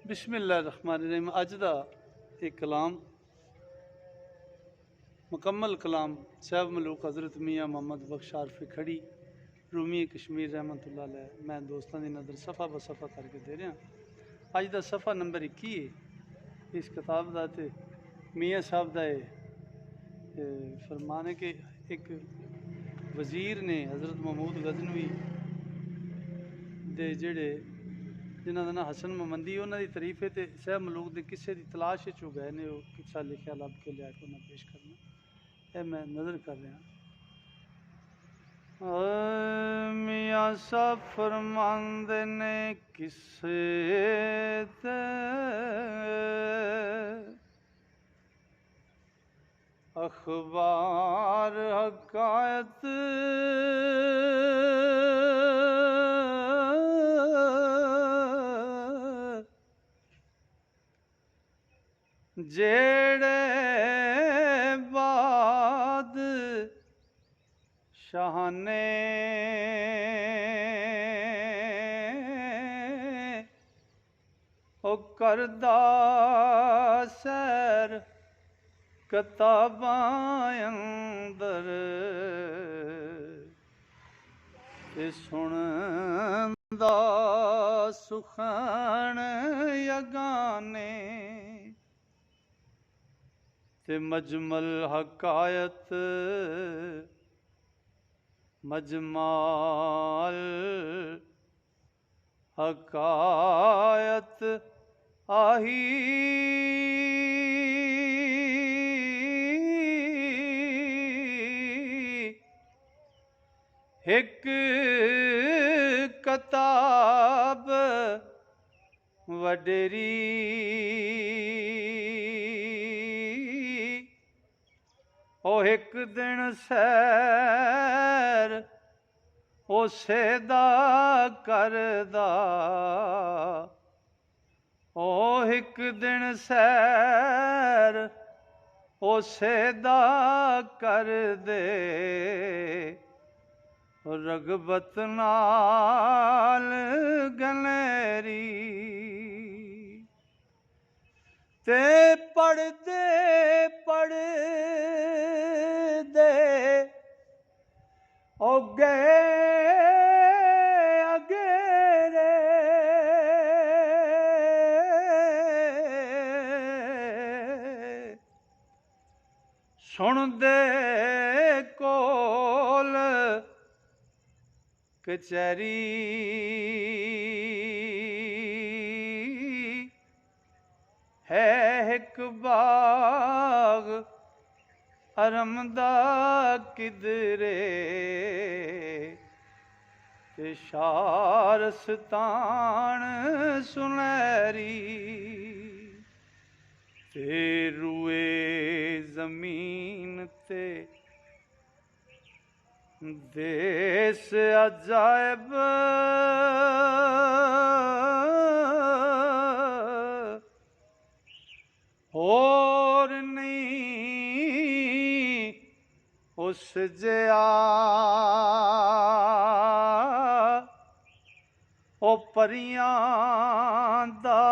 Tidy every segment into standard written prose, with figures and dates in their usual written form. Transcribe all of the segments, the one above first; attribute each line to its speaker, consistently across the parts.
Speaker 1: बिस्मिल्लाहिर्रहमानिर्रहीम। अज दा एक कलाम मुकम्मल कलाम साहब मलूक हज़रत मियाँ मोहम्मद बख्श आरफ़ी खड़ी रूमी कश्मीर रहमतुल्लाह अलैह। मैं दोस्तों की नज़र सफ़ा ब सफ़ा करके दे रहा। अज दा सफ़ा नंबर 21 है इस किताब का। तो मियाँ साहब का फरमान है कि एक वज़ीर ने हज़रत महमूद गज़नवी दे जेड़े जिन्हों का नाम हसन मोहम्मदी उन्होंने तारीफ है। तो साहब मलूक के किस्से की तलाश चो गए ने, वो किस्सा लिखा लभ के लिया के उन्हें पेश करना। यह मैं नज़र कर रहा। मियाँ साहब फरमांदे ने किस्से ते अखबार हकायत जेड़े बाद शाहने ओ करदा सैर किताबां अंदर ते सुनदा सुखन यगाने ते मजमल हकायत मजमाल हकायत आही एक किताब वडेरी ओ एक दिन सैर उसे दा करदा ओ एक दिन सैर उसे दा कर दे रगबत नाल गलेरी ते पढ़दे ओ गए अगेरे सुनदे कोल कचहरी है एक बाग अरमदा किधरे ते शारस्तान सुनहरी ते रुए जमीन ते देश अजायब और नहीं उस जया ओ परियां दा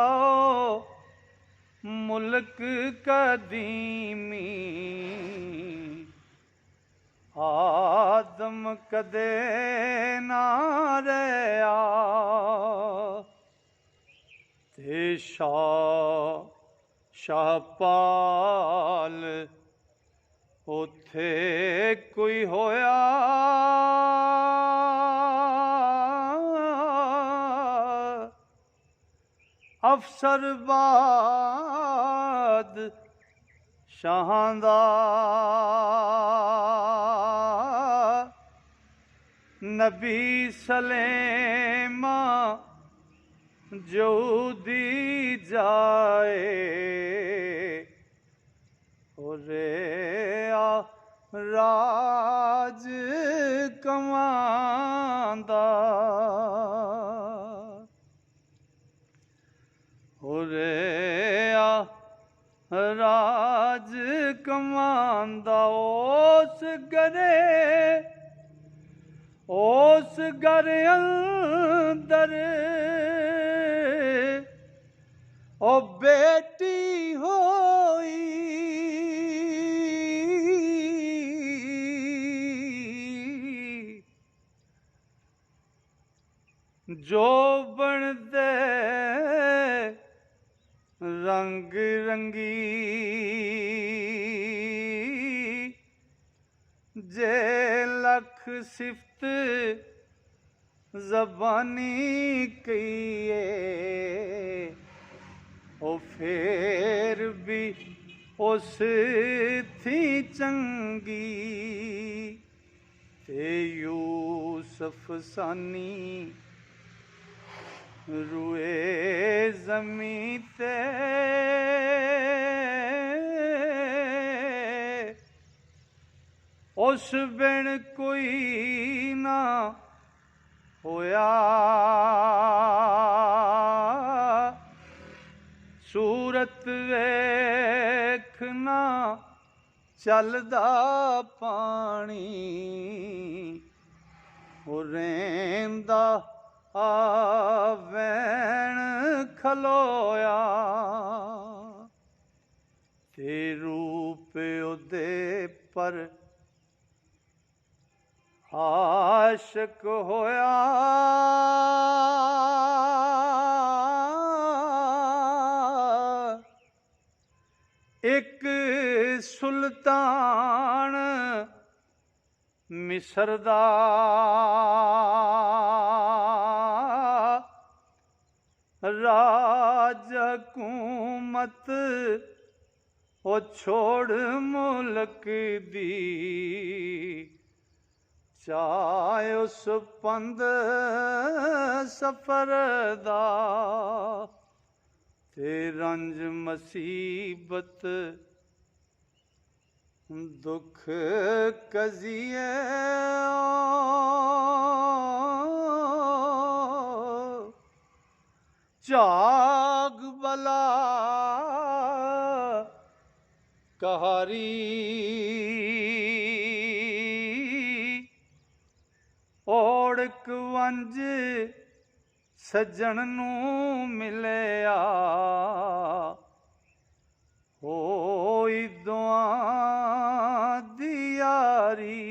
Speaker 1: मुल्क कदीमी आदम कदे ना रहा ते शाहपाल उथे कोई होया अफसरबाद शाहां दा नबी सलेमा जऊदी जाए राज कमांदा राज कमांदा उस घर अंदर ओ बेटी होई जो बनदे रंग रंगी जे लख सिफत ज़बानी कईए ओ फिर भी उस थी चंगी ते यूसुफ सानी रुए ज़मी ते उस बिन कोई ना होया सूरत वेखना चलदा पानी ओ रेंदा आवैण खलोया ते रूप ओदे पर आशिक होया एक सुल्तान मिस्र दा राज हुकूमत ओ छोड़ मुल्क दी चाहे उस पंद सफर दा ते रंज मुसीबत दुख कजिए जाग बला कहारी ओड़क वंज सज्जन नू मिलिया होई दुआ दी यारी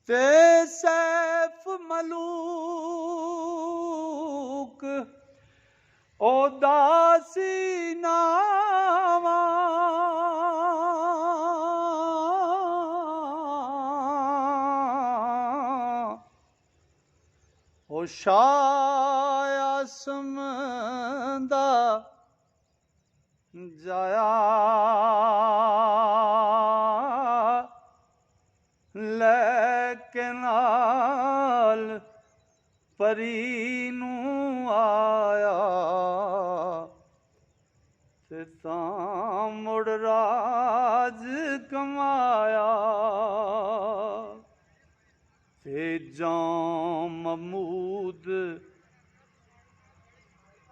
Speaker 1: ते सैफ मलूक उदासी नावा ओ शायासम दा जाया लेकिन नाल परी नू आया ते तां मुड़ राज कमाया ते जां महमूद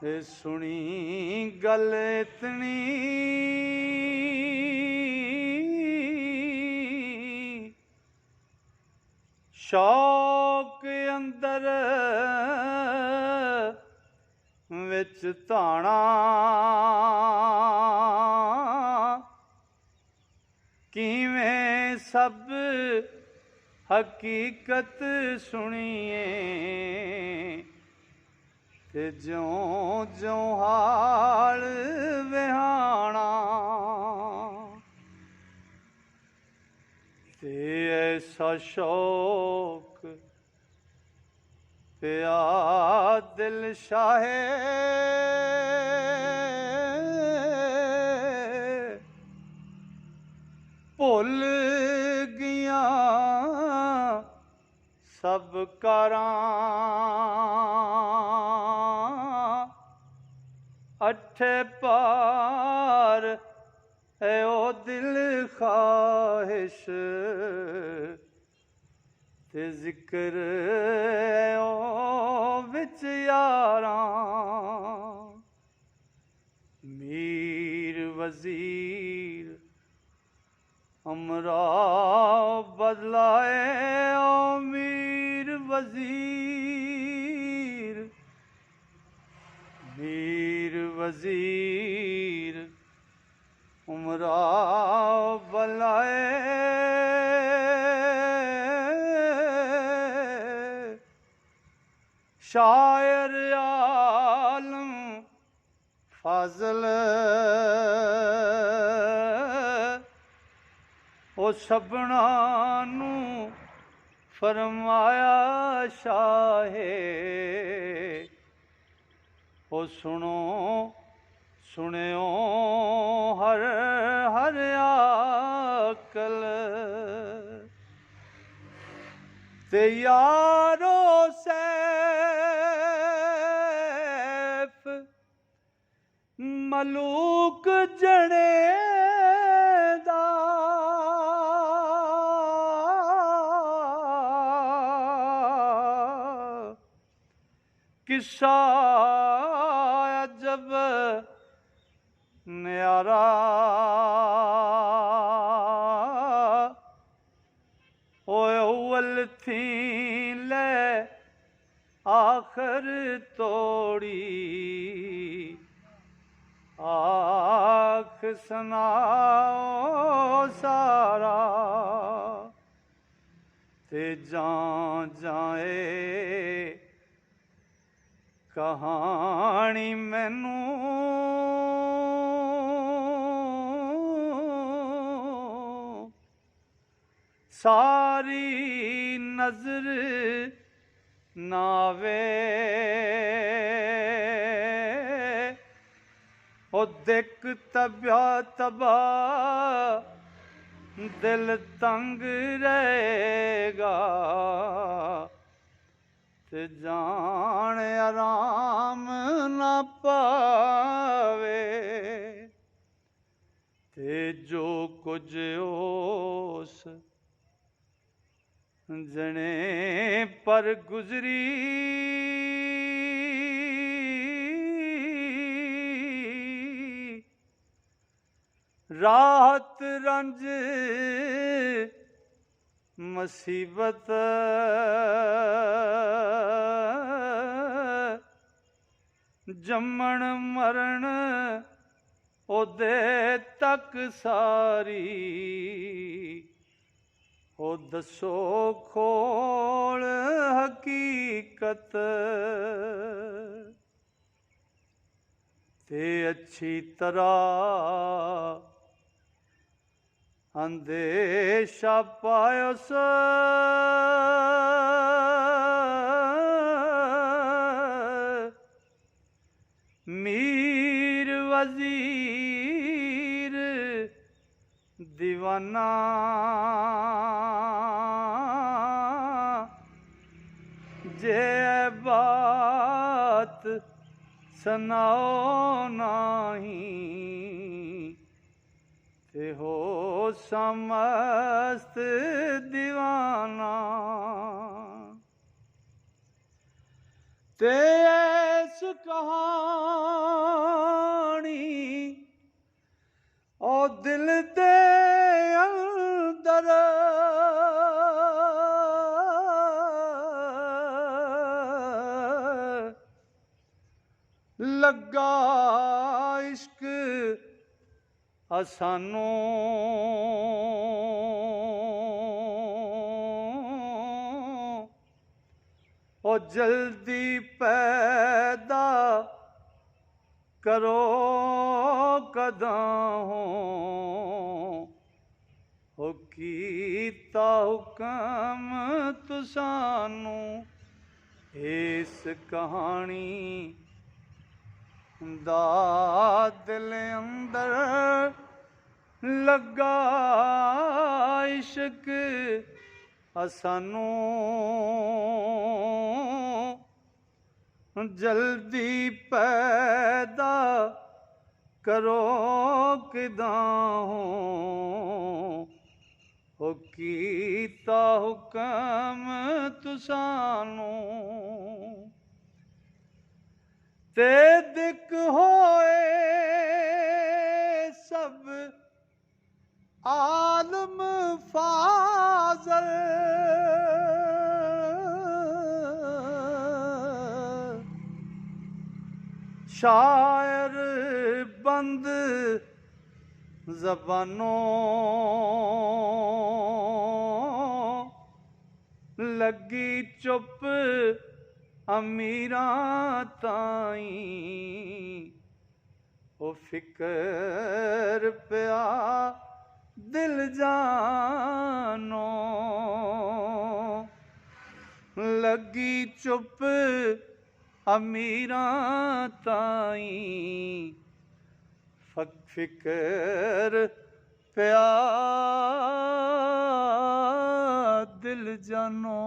Speaker 1: सुनी गल इतनी शौक अंदर विच धाना किवें सब हकीकत सुनिए ते ज्यों ज्यों हाल विहाना ते ऐसा शौक पिया दिल शाहे भुल गया सब करां अठे पार है ओ दिल ख्वाहिश ते जिक्र है ओ विच यारां मीर वजीर हमरा बदलाए ओ मीर वजीर वजीर उमरा बलाए शायर आलम फाजल ओ सबना नू फरमाया शाहे ओ सुनो सुनियो हर हर आकल ते यारो सैफ मलूक जने दा किस्सा अजब न्यारा ओए अव्वल थी ले आखिर तोड़ी आख सुनाओ सारा ते जाए कहानी मैनू सारी नजर नावे ओ दिक तब्या तबा दिल तंग रहेगा ते जान आराम ना पावे ते जो कुछ ओस जने पर गुजरी राहत रंज मुसीबत जमन मरण ओदे तक सारी ओ दसो खोल हकीकत ते अच्छी तरह अंदेशा पायो स मीर वजीर दीवाना जे बात सुनाओ नहीं ते हो समस्त दीवाना ते ऐस कहानी ओ दिल दे अंदर लगा इश्क असानू ओ जल्दी पैदा करो कदा हो कीता हुकम तुसानू इस कहानी दा दिल अंदर लगा इश्क असानू जल्दी पैदा करो किदा हो कीता हुकम तुसानू ते दिक होए सब आलम फाजल शायर बंद ज़बानों लगी चुप अमीरां ताईं ओ फिकर पिया दिल जानो लगी चुप अमीरां ताईं फिकर पिया दिल जानो।